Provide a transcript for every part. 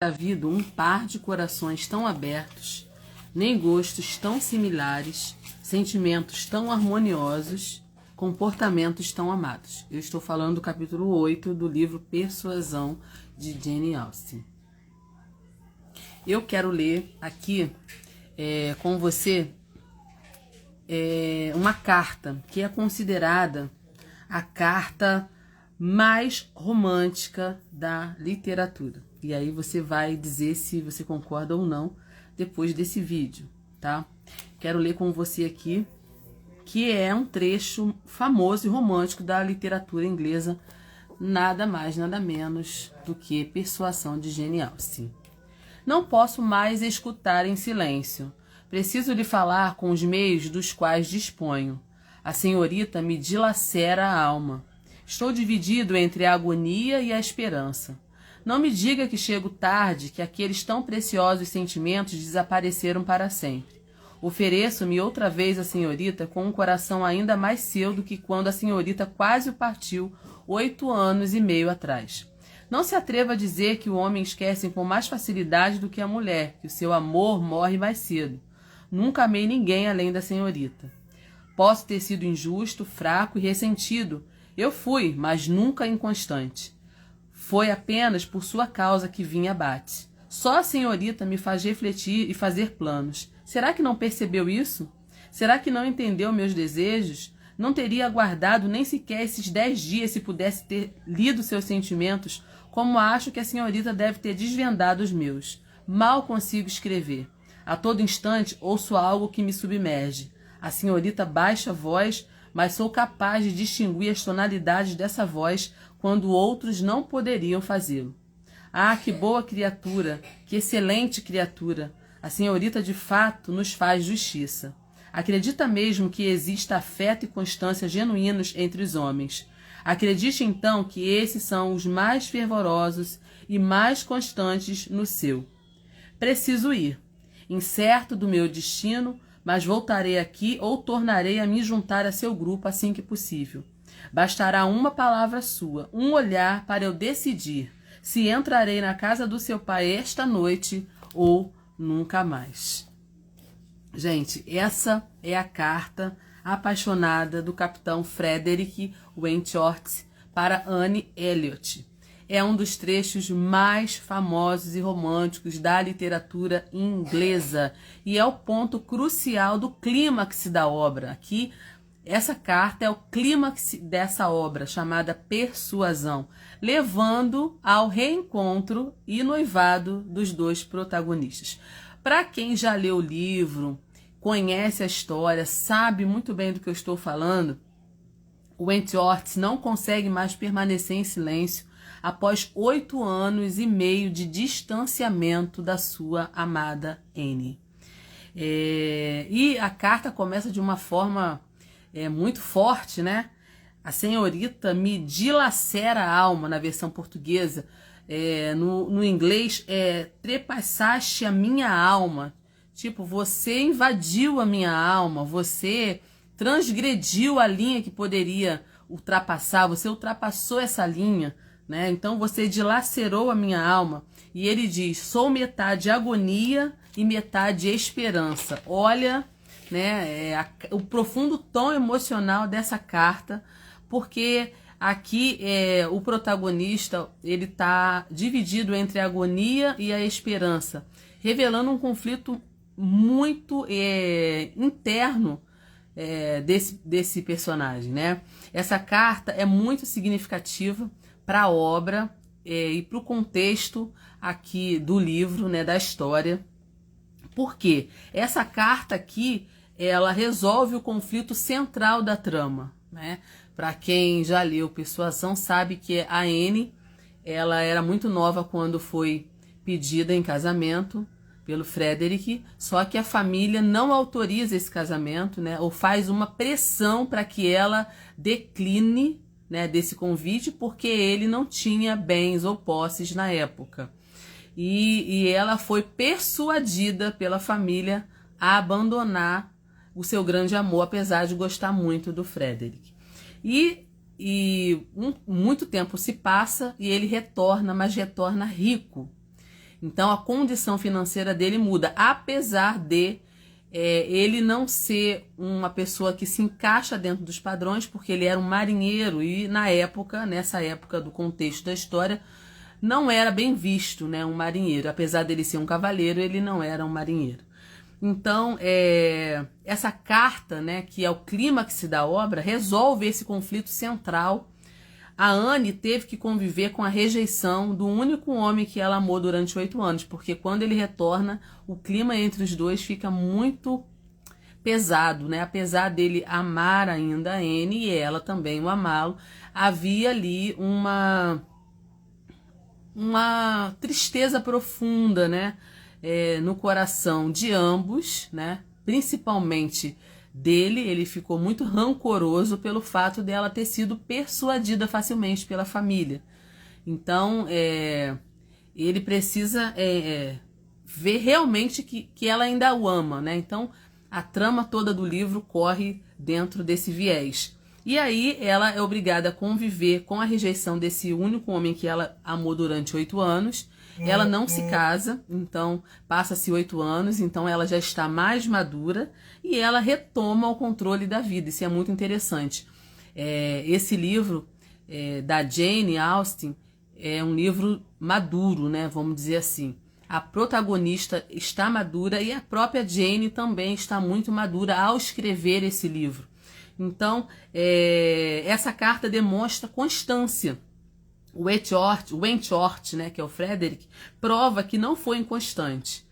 havido um par de corações tão abertos, nem gostos tão similares, sentimentos tão harmoniosos, comportamentos tão amados. Eu estou falando do capítulo 8 do livro Persuasão, de Jane Austen. Eu quero ler aqui com você uma carta que é considerada a carta mais romântica da literatura. E aí você vai dizer se você concorda ou não depois desse vídeo, tá? Quero ler com você aqui, que é um trecho famoso e romântico da literatura inglesa, nada mais, nada menos do que Persuasão, de Jane Austen. Não posso mais escutar em silêncio. Preciso lhe falar com os meios dos quais disponho. A senhorita me dilacera a alma. Estou dividido entre a agonia e a esperança. Não me diga que chego tarde, que aqueles tão preciosos sentimentos desapareceram para sempre. Ofereço-me outra vez à senhorita com um coração ainda mais seu do que quando a senhorita quase o partiu 8 anos e meio atrás. Não se atreva a dizer que o homem esquece com mais facilidade do que a mulher, que o seu amor morre mais cedo. Nunca amei ninguém além da senhorita. Posso ter sido injusto, fraco e ressentido. Eu fui, mas nunca inconstante. Foi apenas por sua causa que vim a Bath. Só a senhorita me faz refletir e fazer planos. Será que não percebeu isso? Será que não entendeu meus desejos? Não teria aguardado nem sequer esses 10 dias se pudesse ter lido seus sentimentos, como acho que a senhorita deve ter desvendado os meus. Mal consigo escrever. A todo instante ouço algo que me submerge. A senhorita baixa a voz, mas sou capaz de distinguir as tonalidades dessa voz quando outros não poderiam fazê-lo. Ah, que boa criatura, que excelente criatura! A senhorita de fato nos faz justiça. Acredita mesmo que exista afeto e constância genuínos entre os homens. Acredite então que esses são os mais fervorosos e mais constantes no seu. Preciso ir. Incerto do meu destino, mas voltarei aqui ou tornarei a me juntar a seu grupo assim que possível. Bastará uma palavra sua, um olhar para eu decidir se entrarei na casa do seu pai esta noite ou nunca mais. Gente, essa é a carta apaixonada do capitão Frederick Wentworth para Anne Elliot. É um dos trechos mais famosos e românticos da literatura inglesa e é o ponto crucial do clímax da obra. Aqui, essa carta é o clímax dessa obra, chamada Persuasão, levando ao reencontro e noivado dos dois protagonistas. Para quem já leu o livro, conhece a história, sabe muito bem do que eu estou falando, o Wentworth não consegue mais permanecer em silêncio após 8 anos e meio de distanciamento da sua amada Anne. E a carta começa de uma forma muito forte, né? A senhorita me dilacera a alma, na versão portuguesa. No inglês, trepassaste a minha alma. Tipo, você invadiu a minha alma, você transgrediu a linha que poderia ultrapassar, você ultrapassou essa linha, né? Então você dilacerou a minha alma. E ele diz, sou metade agonia e metade esperança. Olha, né, o profundo tom emocional dessa carta, porque aqui o protagonista ele está dividido entre a agonia e a esperança, revelando um conflito muito interno desse personagem, né? Essa carta é muito significativa para a obra e para o contexto aqui do livro, né, da história. Por quê? Essa carta aqui, ela resolve o conflito central da trama, né? Para quem já leu Persuasão sabe que a Anne, ela era muito nova quando foi pedida em casamento pelo Frederick, só que a família não autoriza esse casamento, né? Ou faz uma pressão para que ela decline, né, desse convite, porque ele não tinha bens ou posses na época. E ela foi persuadida pela família a abandonar o seu grande amor, apesar de gostar muito do Frederick. Muito tempo se passa e ele retorna, mas retorna rico. Então a condição financeira dele muda, apesar de ele não ser uma pessoa que se encaixa dentro dos padrões, porque ele era um marinheiro e nessa época do contexto da história, não era bem visto, né, um marinheiro. Apesar dele ser um cavaleiro, ele não era um marinheiro. Então, essa carta, né, que é o clímax da obra, resolve esse conflito central. A Anne teve que conviver com a rejeição do único homem que ela amou durante 8 anos, porque quando ele retorna, o clima entre os dois fica muito pesado, né? Apesar dele amar ainda a Anne e ela também o amá-lo, havia ali uma tristeza profunda, né? No coração de ambos, né? Principalmente dele. Ele ficou muito rancoroso pelo fato dela ter sido persuadida facilmente pela família. Então, ele precisa ver realmente que ela ainda o ama, né? Então, a trama toda do livro corre dentro desse viés. E aí, ela é obrigada a conviver com a rejeição desse único homem que ela amou durante 8 anos. Ela não se casa, então passa-se 8 anos, então ela já está mais madura e ela retoma o controle da vida. Isso é muito interessante. Esse livro da Jane Austen é um livro maduro, né? Vamos dizer assim. A protagonista está madura e a própria Jane também está muito madura ao escrever esse livro. Então, essa carta demonstra constância. O Wentworth, né, que é o Frederick, prova que não foi inconstante.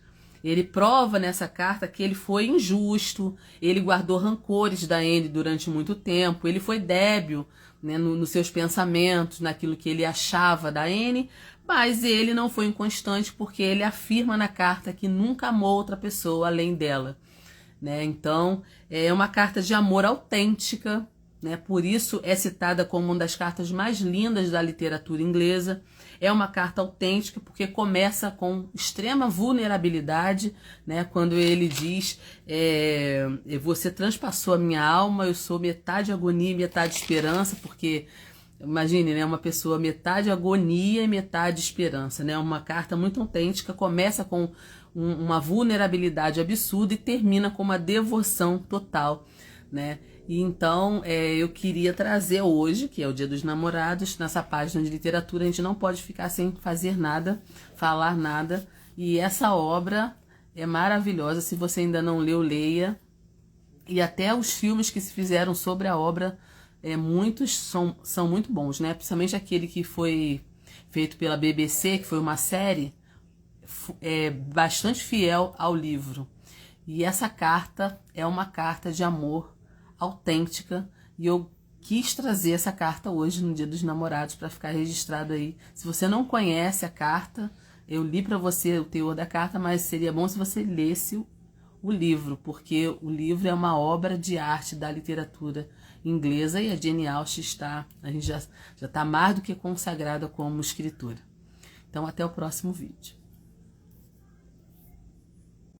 Ele prova nessa carta que ele foi injusto, ele guardou rancores da Anne durante muito tempo, ele foi débil, né, nos seus pensamentos, naquilo que ele achava da Anne, mas ele não foi inconstante porque ele afirma na carta que nunca amou outra pessoa além dela. Né? Então, é uma carta de amor autêntica, né? Por isso é citada como uma das cartas mais lindas da literatura inglesa. É uma carta autêntica porque começa com extrema vulnerabilidade, né? Quando ele diz, você transpassou a minha alma, eu sou metade agonia e metade esperança, porque imagine, né, uma pessoa metade agonia e metade esperança, né? Uma carta muito autêntica, começa com uma vulnerabilidade absurda e termina com uma devoção total, né? E então eu queria trazer hoje, que é o Dia dos Namorados, nessa página de literatura a gente não pode ficar sem fazer nada, falar nada, e essa obra é maravilhosa. Se você ainda não leu, leia. E até os filmes que se fizeram sobre a obra, muitos são muito bons, né? Principalmente aquele que foi feito pela BBC, que foi uma série, bastante fiel ao livro. E essa carta é uma carta de amor autêntica, e eu quis trazer essa carta hoje no Dia dos Namorados para ficar registrado aí. Se você não conhece a carta, eu li para você o teor da carta, mas seria bom se você lesse o livro, porque o livro é uma obra de arte da literatura inglesa e a Jane Austen a gente já está mais do que consagrada como escritora. Então até o próximo vídeo.